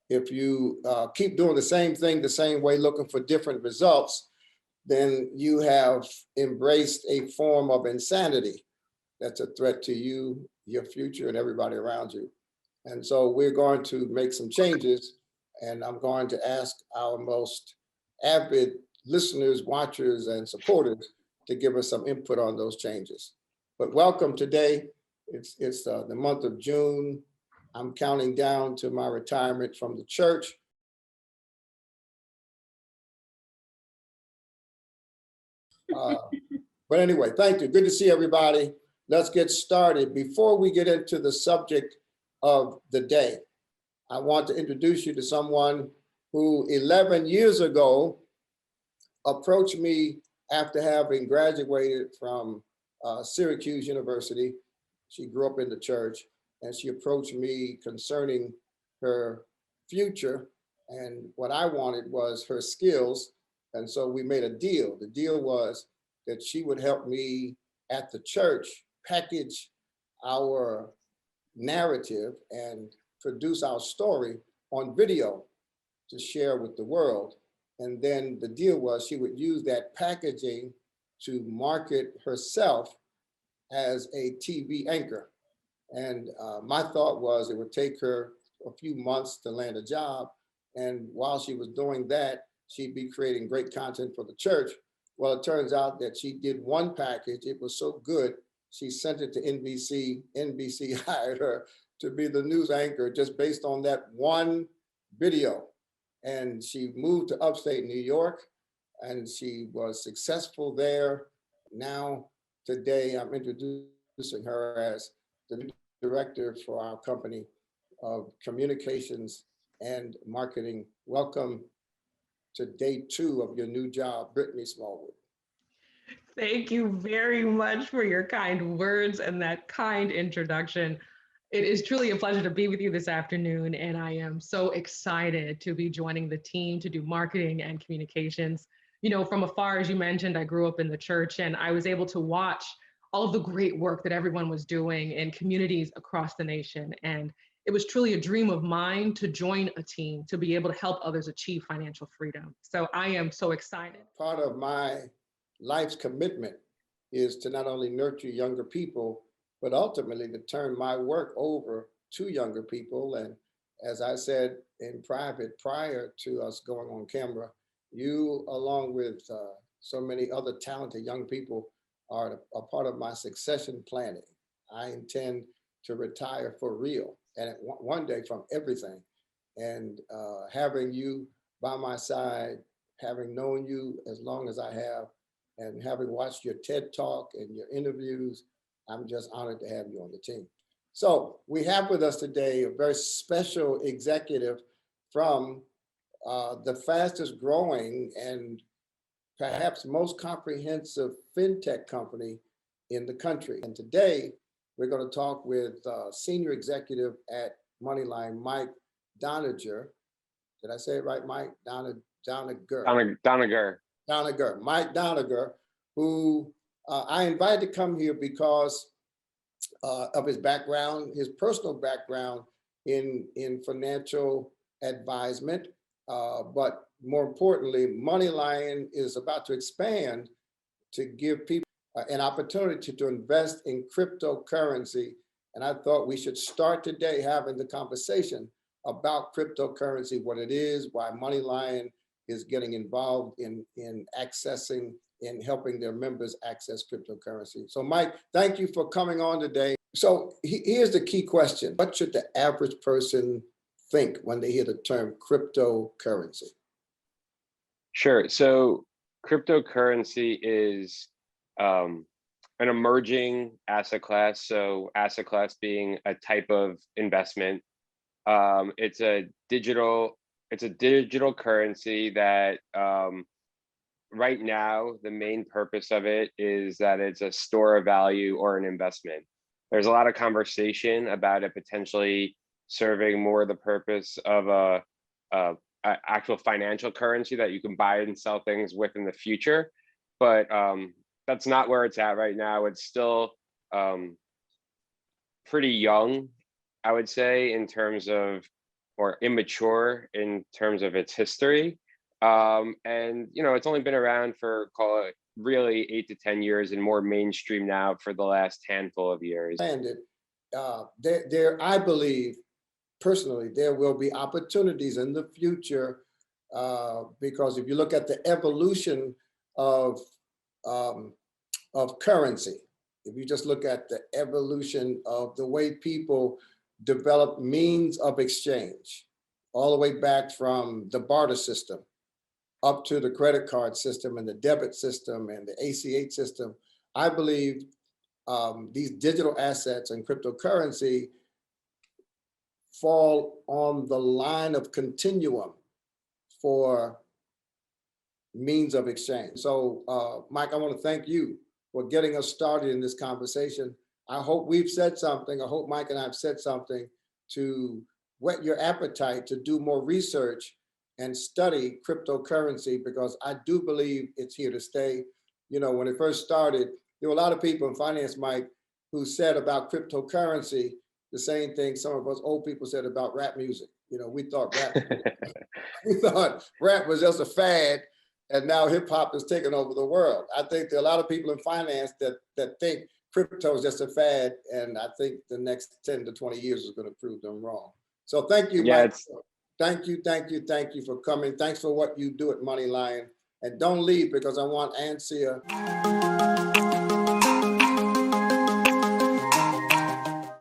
If you keep doing the same thing the same way, looking for different results, then you have embraced a form of insanity that's a threat to you, your future, and everybody around you. And so we're going to make some changes, and I'm going to ask our most avid listeners, watchers, and supporters to give us some input on those changes. But welcome today. It's the month of June. I'm counting down to my retirement from the church. But anyway, thank you. Good to see everybody. Let's get started. Before we get into the subject of the day, I want to introduce you to someone who 11 years ago approached me after having graduated from Syracuse University. She grew up in the church, and she approached me concerning her future. And what I wanted was her skills. And so we made a deal. The deal was that she would help me at the church package our narrative and produce our story on video to share with the world. And then the deal was she would use that packaging to market herself as a TV anchor. And my thought was it would take her a few months to land a job. And while she was doing that, she'd be creating great content for the church. Well, it turns out that she did one package. It was so good, she sent it to NBC. NBC hired her to be the news anchor just based on that one video. And she moved to upstate New York, and she was successful there. Now, today, I'm introducing her as the director for our company of communications and marketing. Welcome to day 2 of your new job, Brittany Smallwood. Thank you very much for your kind words and that kind introduction. It is truly a pleasure to be with you this afternoon, and I am so excited to be joining the team to do marketing and communications. You know, from afar, as you mentioned, I grew up in the church, and I was able to watch all of the great work that everyone was doing in communities across the nation. And it was truly a dream of mine to join a team to be able to help others achieve financial freedom. So I am so excited. Part of my life's commitment is to not only nurture younger people, but ultimately to turn my work over to younger people. And as I said in private prior to us going on camera, you, along with so many other talented young people, are a part of my succession planning. I intend to retire for real, and one day from everything. And having you by my side, having known you as long as I have, and having watched your TED Talk and your interviews, I'm just honored to have you on the team. So we have with us today a very special executive from the fastest growing and perhaps most comprehensive fintech company in the country. And today we're going to talk with senior executive at MoneyLion, Mike Doniger. Did I say it right, Mike? Doniger. Doniger. Mike Doniger, who I invited to come here because of his background, his personal background in financial advisement. But more importantly, MoneyLion is about to expand to give people an opportunity to invest in cryptocurrency. And I thought we should start today having the conversation about cryptocurrency, what it is, why MoneyLion is getting involved in accessing, in helping their members access cryptocurrency. So Mike, thank you for coming on today. So here's the key question. What should the average person think when they hear the term cryptocurrency? Sure. So cryptocurrency is an emerging asset class. So asset class being a type of investment. It's a digital currency that right now, the main purpose of it is that it's a store of value or an investment. There's a lot of conversation about it potentially serving more the purpose of a actual financial currency that you can buy and sell things with in the future. But that's not where it's at right now. It's still pretty young, I would say, in terms of or immature in terms of its history. And it's only been around for, call it, really 8 to 10 years, and more mainstream now for the last handful of years. And I believe personally, there will be opportunities in the future because if you look at the evolution of currency, if you just look at the evolution of the way people develop means of exchange, all the way back from the barter system up to the credit card system and the debit system and the ACH system, I believe these digital assets and cryptocurrency fall on the line of continuum for means of exchange. So, Mike, I want to thank you for getting us started in this conversation. I hope we've said something. I hope Mike and I have said something to whet your appetite to do more research and study cryptocurrency, because I do believe it's here to stay. When it first started, there were a lot of people in finance, Mike, who said about cryptocurrency the same thing some of us old people said about rap music. We thought rap was just a fad, and now hip hop is taking over the world. I think there are a lot of people in finance that think crypto is just a fad, and I think the next 10 to 20 years is going to prove them wrong. So thank you, Mike. Thank you for coming. Thanks for what you do at MoneyLion. And don't leave, because I want Ansia